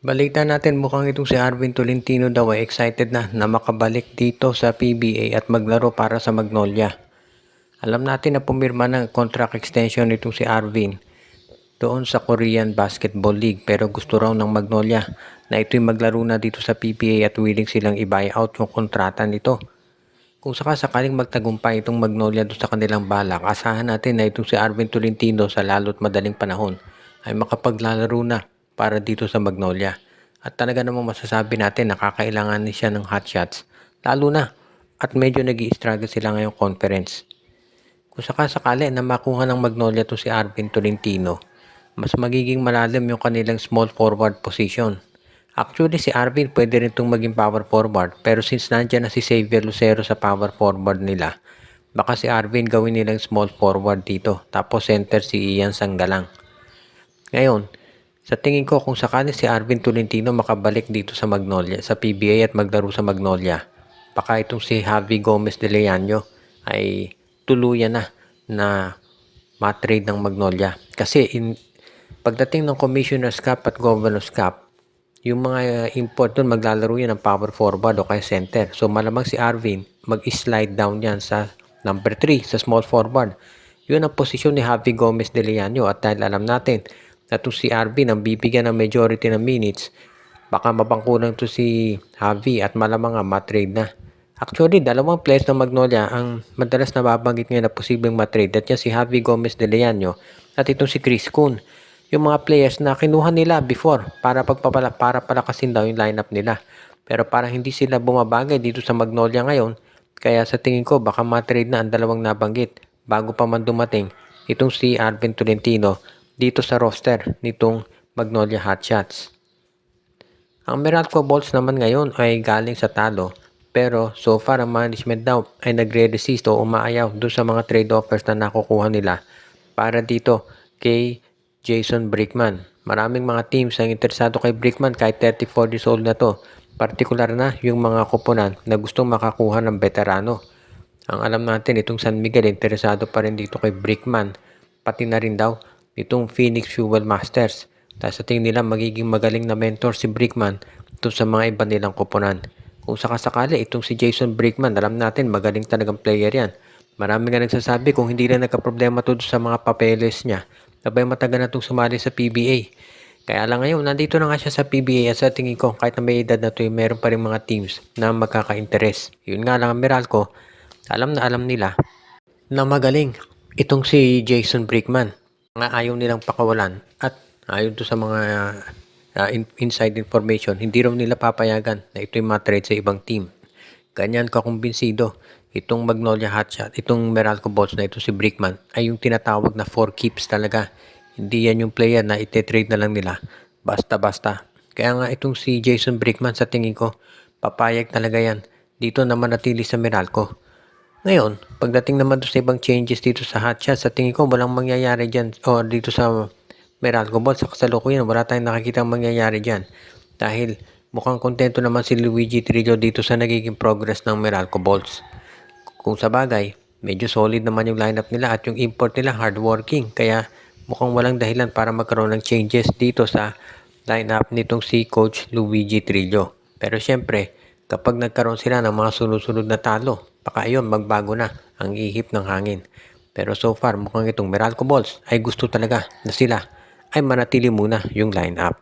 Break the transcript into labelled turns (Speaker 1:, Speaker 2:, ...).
Speaker 1: Balita natin mukhang itong si Arvin Tolentino daw ay excited na makabalik dito sa PBA at maglaro para sa Magnolia. Alam natin na pumirma ng contract extension itong si Arvin doon sa Korean Basketball League pero gusto raw ng Magnolia na ito'y maglaro na dito sa PBA at willing silang i-buyout yung kontrata nito. Kung sakaling magtagumpay itong Magnolia doon sa kanilang balak, asahan natin na itong si Arvin Tolentino sa lalo't madaling panahon ay makapaglalaro na para dito sa Magnolia. At talaga namang masasabi natin na kakailangan siya ng hot shots, lalo na at medyo nag-i-struggle sila ngayong conference. Kung sakali na makuha ng Magnolia to si Arvin Tolentino, mas magiging malalim yung kanilang small forward position. Actually, si Arvin pwede rin itong maging power forward, pero since nandyan na si Xavier Lucero sa power forward nila, baka si Arvin gawin nilang small forward dito, tapos center si Ian Sanggalang. Ngayon, sa tingin ko kung sakali si Arvin Tolentino makabalik dito sa Magnolia, sa PBA at maglaro sa Magnolia, baka itong si Javi Gomez de Leano ay tuluyan na matrade ng Magnolia. Kasi pagdating ng Commissioner's Cup at Governor's Cup, yung mga import doon maglalaro yan ng power forward o kaya center. So malamang si Arvin mag-slide down yan sa number 3 sa small forward. Yun ang posisyon ni Javi Gomez de Leano at dahil alam natin na to si Arvin ang bibigyan ng majority ng minutes, baka mabangkulang to si Javi at malamang nga matrade na. Actually, dalawang players ng Magnolia ang madalas nababanggit ngayon na posibleng matrade at yan si Javi Gomez de Leano at itong si Chris Kun. Yung mga players na kinuha nila before para palakasin daw yung lineup nila. Pero parang hindi sila bumabagay dito sa Magnolia ngayon, kaya sa tingin ko baka matrade na ang dalawang nabanggit bago pa man dumating itong si Arvin Tolentino dito sa roster nitong Magnolia Hotshots. Ang Meralco Bolts naman ngayon ay galing sa talo, pero so far ang management daw ay nagre-resist o umaayaw doon sa mga trade offers na nakukuha nila para dito kay Jason Brickman. Maraming mga teams ang interesado kay Brickman kahit 34 years old na to. Partikular na yung mga kupunan na gustong makakuha ng veterano. Ang alam natin itong San Miguel interesado pa rin dito kay Brickman. Pati na rin daw itong Phoenix Fuel Masters. Dahil sa tingin nila magiging magaling na mentor si Brickman ito sa mga iba nilang kupunan. Kung sakasakali itong si Jason Brickman, alam natin magaling talagang player yan. Marami nga nagsasabi kung hindi na nagka-problema to sa mga papeles niya, sabay matagal na itong sumali sa PBA. Kaya lang ngayon, nandito na nga siya sa PBA at sa tingin ko, kahit na may edad na ito, meron pa rin mga teams na magkaka-interest. Yun nga lang ang Meralco, alam na alam nila na magaling itong si Jason Brickman. Nga ayaw nilang pakawalan at ayon to sa mga inside information, hindi raw nila papayagan na ito'y matrade sa ibang team. Ganyan kakumbinsido itong Magnolia Hotshot, itong Meralco Bolts na ito si Brickman ay yung tinatawag na 4 keeps talaga. Hindi yan yung player na ite-trade na lang nila basta-basta. Kaya nga itong si Jason Brickman sa tingin ko, papayag talaga yan dito na manatili sa Meralco. Ngayon, pagdating naman sa ibang changes dito sa Hotshot, sa tingin ko walang mangyayari dyan o dito sa Meralco Bolts. Sa kasalukuyan, wala tayong nakikita mangyayari dyan dahil mukhang kontento naman si Luigi Trillo dito sa nagiging progress ng Meralco Bolts. Kung sa bagay, medyo solid naman yung lineup nila at yung import nila hardworking. Kaya mukhang walang dahilan para magkaroon ng changes dito sa lineup nitong si Coach Luigi Trillo. Pero syempre, kapag nagkaroon sila ng mga sunod-sunod na talo, baka yun magbago na ang ihip ng hangin. Pero so far, mukhang itong Meralco Bolts ay gusto talaga na sila ay manatili muna yung lineup.